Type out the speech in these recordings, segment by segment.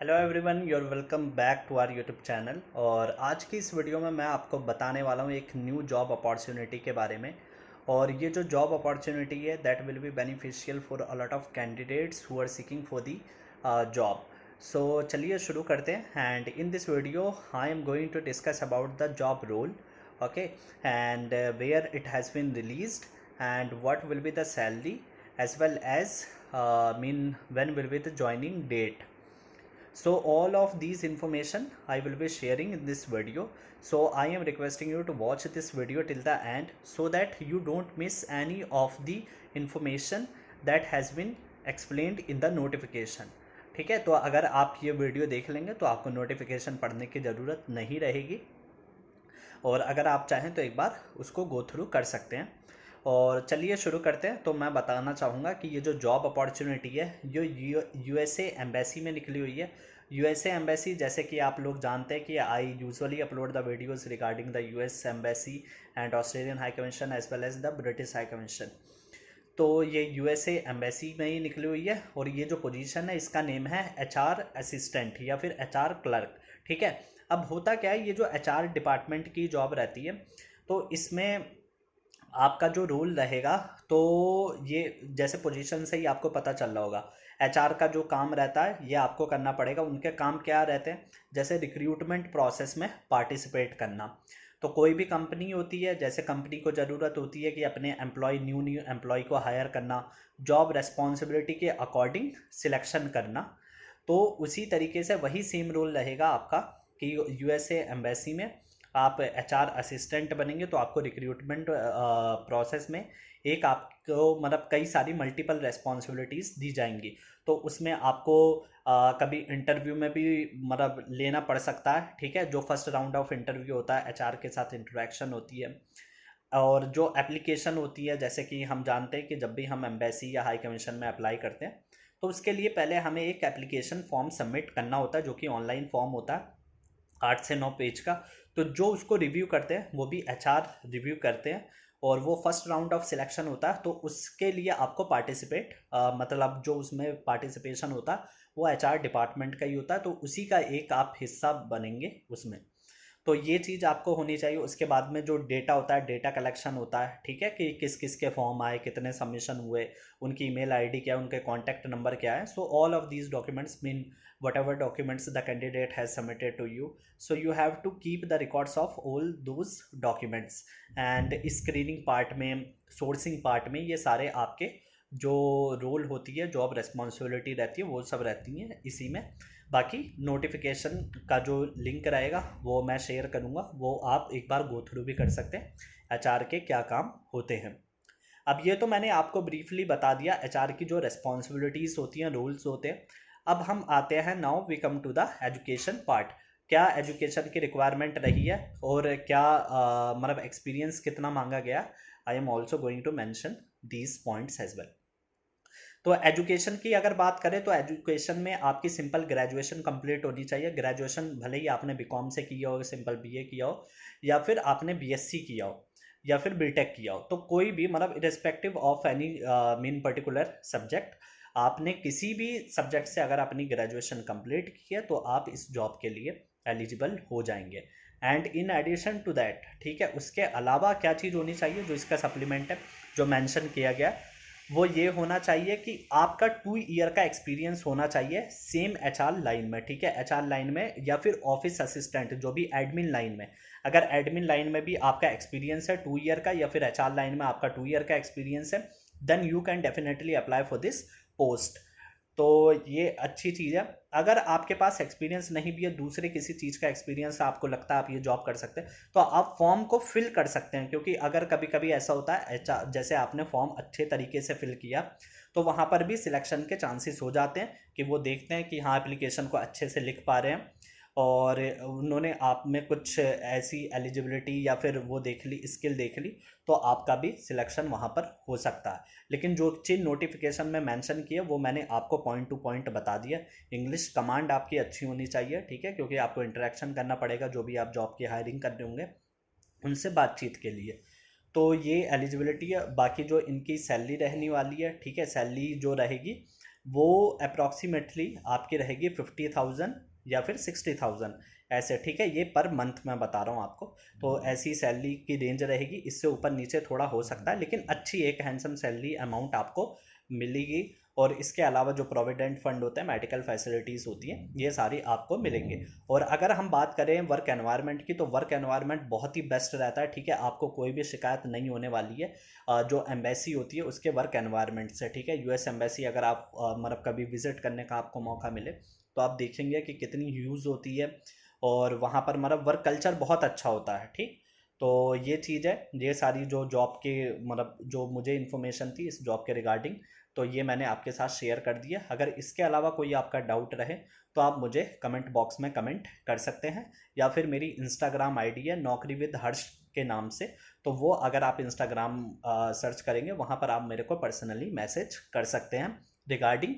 Hello everyone, you're welcome back to our YouTube channel. और आज की इस वीडियो में मैं आपको बताने वाला हूँ एक न्यू जॉब अपॉर्चुनिटी के बारे में। और ये जो जॉब अपॉर्चुनिटी है that will be beneficial for a lot of candidates who are seeking for the job. So चलिए शुरू करते हैं। And in this video I am going to discuss about the job role, okay, and where it has been released and what will be the salary as well as when will be the joining date. So all of these information I will be sharing in this video. So I am requesting you to watch this video till the end so that you don't miss any of the information that has been explained in the notification. ठीक है, तो अगर आप ये video देख लेंगे तो आपको नोटिफिकेशन पढ़ने की ज़रूरत नहीं रहेगी, और अगर आप चाहें तो एक बार उसको गो थ्रू कर सकते हैं। और चलिए शुरू करते हैं। तो मैं बताना चाहूँगा कि ये जो जॉब अपॉर्चुनिटी है ये यूएसए एम्बेसी में निकली हुई है। यूएसए एम्बेसी, जैसे कि आप लोग जानते हैं कि I usually upload the videos regarding the US embassy and Australian high commission as well as the British high commission. तो ये यूएसए एम्बेसी में ही निकली हुई है। और ये जो पोजीशन है इसका नेम है एचआर असिस्टेंट या फिर एचआर क्लर्क। ठीक है, अब होता क्या है, ये जो एचआर डिपार्टमेंट की जॉब रहती है तो इसमें आपका जो रोल रहेगा, तो ये जैसे पोजीशन से ही आपको पता चल रहा होगा एचआर का जो काम रहता है ये आपको करना पड़ेगा। उनके काम क्या रहते हैं, जैसे रिक्रूटमेंट प्रोसेस में पार्टिसिपेट करना। तो कोई भी कंपनी होती है, जैसे कंपनी को ज़रूरत होती है कि अपने न्यू एम्प्लॉय को हायर करना, जॉब रेस्पॉन्सिबिलिटी के अकॉर्डिंग सिलेक्शन करना। तो उसी तरीके से वही सेम रोल रहेगा आपका कि यूएसए एम्बेसी में आप एचआर असिस्टेंट बनेंगे तो आपको रिक्रूटमेंट प्रोसेस में एक आपको मतलब कई सारी मल्टीपल रेस्पॉन्सिबिलिटीज़ दी जाएंगी। तो उसमें आपको कभी इंटरव्यू में भी मतलब लेना पड़ सकता है। ठीक है, जो फर्स्ट राउंड ऑफ इंटरव्यू होता है एचआर के साथ इंटरेक्शन होती है। और जो एप्लीकेशन होती है, जैसे कि हम जानते हैं कि जब भी हम एम्बेसी या हाई कमीशन में अप्लाई करते हैं तो उसके लिए पहले हमें एक एप्लीकेशन फॉर्म सबमिट करना होता है, जो कि ऑनलाइन फॉर्म होता है 8 से 9 पेज का। तो जो उसको रिव्यू करते हैं वो भी एचआर रिव्यू करते हैं, और वो फर्स्ट राउंड ऑफ सिलेक्शन होता है। तो उसके लिए आपको पार्टिसिपेट मतलब जो उसमें पार्टिसिपेशन होता है वो एचआर डिपार्टमेंट का ही होता है। तो उसी का एक आप हिस्सा बनेंगे उसमें। तो ये चीज़ आपको होनी चाहिए। उसके बाद में जो डेटा होता है, डेटा कलेक्शन होता है। ठीक है, कि किस किस के फॉर्म आए, कितने सबमिशन हुए, उनकी ईमेल आईडी क्या है, उनके कॉन्टैक्ट नंबर क्या है। So all of these documents mean whatever documents the candidate has submitted to you, so you have to keep the records of all those documents. And screening part में, sourcing part में ये सारे आपके जो role होती है, job responsibility रहती है, वो सब रहती हैं इसी में। बाकी नोटिफिकेशन का जो लिंक रहेगा वो मैं शेयर करूँगा, वो आप एक बार गो थ्रू भी कर सकते हैं एचआर के क्या काम होते हैं। अब ये तो मैंने आपको ब्रीफली बता दिया एचआर की जो रिस्पॉन्सिबिलिटीज़ होती हैं, रूल्स होते हैं। अब हम आते हैं, now we come to the education part. क्या एजुकेशन की रिक्वायरमेंट रही है और क्या मतलब एक्सपीरियंस कितना मांगा गया। I am also going to mention these points as well. तो एजुकेशन की अगर बात करें तो एजुकेशन में आपकी सिंपल ग्रेजुएशन कंप्लीट होनी चाहिए। ग्रेजुएशन भले ही आपने बीकॉम से किया हो, सिंपल बीए किया हो, या फिर आपने बीएससी किया हो, या फिर बीटेक किया हो, तो कोई भी मतलब irrespective of any mean particular subject, आपने किसी भी सब्जेक्ट से अगर अपनी ग्रेजुएशन कंप्लीट की है तो आप इस जॉब के लिए एलिजिबल हो जाएंगे। And in addition to that, ठीक है, उसके अलावा क्या चीज़ होनी चाहिए जो इसका सप्लीमेंट है, जो मेंशन किया गया, वो ये होना चाहिए कि आपका 2 ईयर का एक्सपीरियंस होना चाहिए सेम एचआर लाइन में। ठीक है, एचआर लाइन में या फिर ऑफिस असिस्टेंट जो भी एडमिन लाइन में, अगर एडमिन लाइन में भी आपका एक्सपीरियंस है 2 ईयर का, या फिर एचआर लाइन में आपका 2 ईयर का एक्सपीरियंस है, then you can definitely apply for this post. तो ये अच्छी चीज़ है। अगर आपके पास एक्सपीरियंस नहीं भी है, दूसरे किसी चीज़ का एक्सपीरियंस आपको लगता है आप ये जॉब कर सकते हैं, तो आप फॉर्म को फिल कर सकते हैं। क्योंकि अगर कभी कभी ऐसा होता है जैसे आपने फॉर्म अच्छे तरीके से फिल किया तो वहाँ पर भी सिलेक्शन के चांसेस हो जाते हैं कि वो देखते हैं कि हाँ एप्लीकेशन को अच्छे से लिख पा रहे हैं, और उन्होंने आप में कुछ ऐसी एलिजिबिलिटी या फिर वो देख ली, स्किल देख ली, तो आपका भी सिलेक्शन वहाँ पर हो सकता है। लेकिन जो चीज़ नोटिफिकेशन में मेंशन की है वो मैंने आपको पॉइंट टू पॉइंट बता दिया। इंग्लिश कमांड आपकी अच्छी होनी चाहिए। ठीक है, क्योंकि आपको इंटरेक्शन करना पड़ेगा जो भी आप जॉब की हायरिंग कर रहे होंगे उनसे बातचीत के लिए। तो ये एलिजिबिलिटी है। बाकी जो इनकी सैलरी रहने वाली है, ठीक है, सैलरी जो रहेगी वो अप्रॉक्सीमेटली आपकी रहेगी 50,000 या फिर 60,000 ऐसे, ठीक है। ये पर मंथ मैं बता रहा हूँ आपको। तो ऐसी सैलरी की रेंज रहेगी, इससे ऊपर नीचे थोड़ा हो सकता है, लेकिन अच्छी एक हैंडसम सैलरी अमाउंट आपको मिलेगी। और इसके अलावा जो प्रोविडेंट फंड होता है, मेडिकल फैसिलिटीज़ होती हैं, ये सारी आपको मिलेंगे। और अगर हम बात करें वर्क एनवायरनमेंट की, तो वर्क एनवायरनमेंट बहुत ही बेस्ट रहता है, ठीक है। आपको कोई भी शिकायत नहीं होने वाली है जो एम्बेसी होती है उसके वर्क एनवायरनमेंट से, ठीक है। यूएस एम्बेसी अगर आप मतलब कभी विजिट करने का आपको मौका मिले तो आप देखेंगे कि कितनी यूज़ होती है, और वहाँ पर मतलब वर्क कल्चर बहुत अच्छा होता है, ठीक। तो ये चीज़ है, ये सारी जो जॉब के मतलब जो मुझे इन्फॉर्मेशन थी इस जॉब के रिगार्डिंग, तो ये मैंने आपके साथ शेयर कर दिया। अगर इसके अलावा कोई आपका डाउट रहे तो आप मुझे कमेंट बॉक्स में कमेंट कर सकते हैं, या फिर मेरी इंस्टाग्राम आईडी है नौकरी विद हर्ष के नाम से, तो वो अगर आप इंस्टाग्राम सर्च करेंगे वहाँ पर आप मेरे को पर्सनली मैसेज कर सकते हैं regarding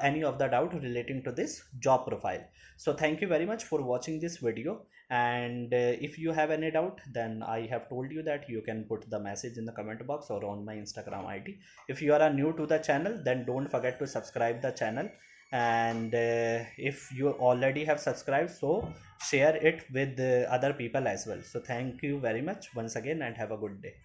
any of the doubt relating to this job profile. So thank you very much for watching this video, and if you have any doubt, then I have told you that you can put the message in the comment box or on my Instagram ID. If you are new to the channel, then don't forget to subscribe the channel, and if you already have subscribed, so share it with other people as well. So thank you very much once again, and have a good day.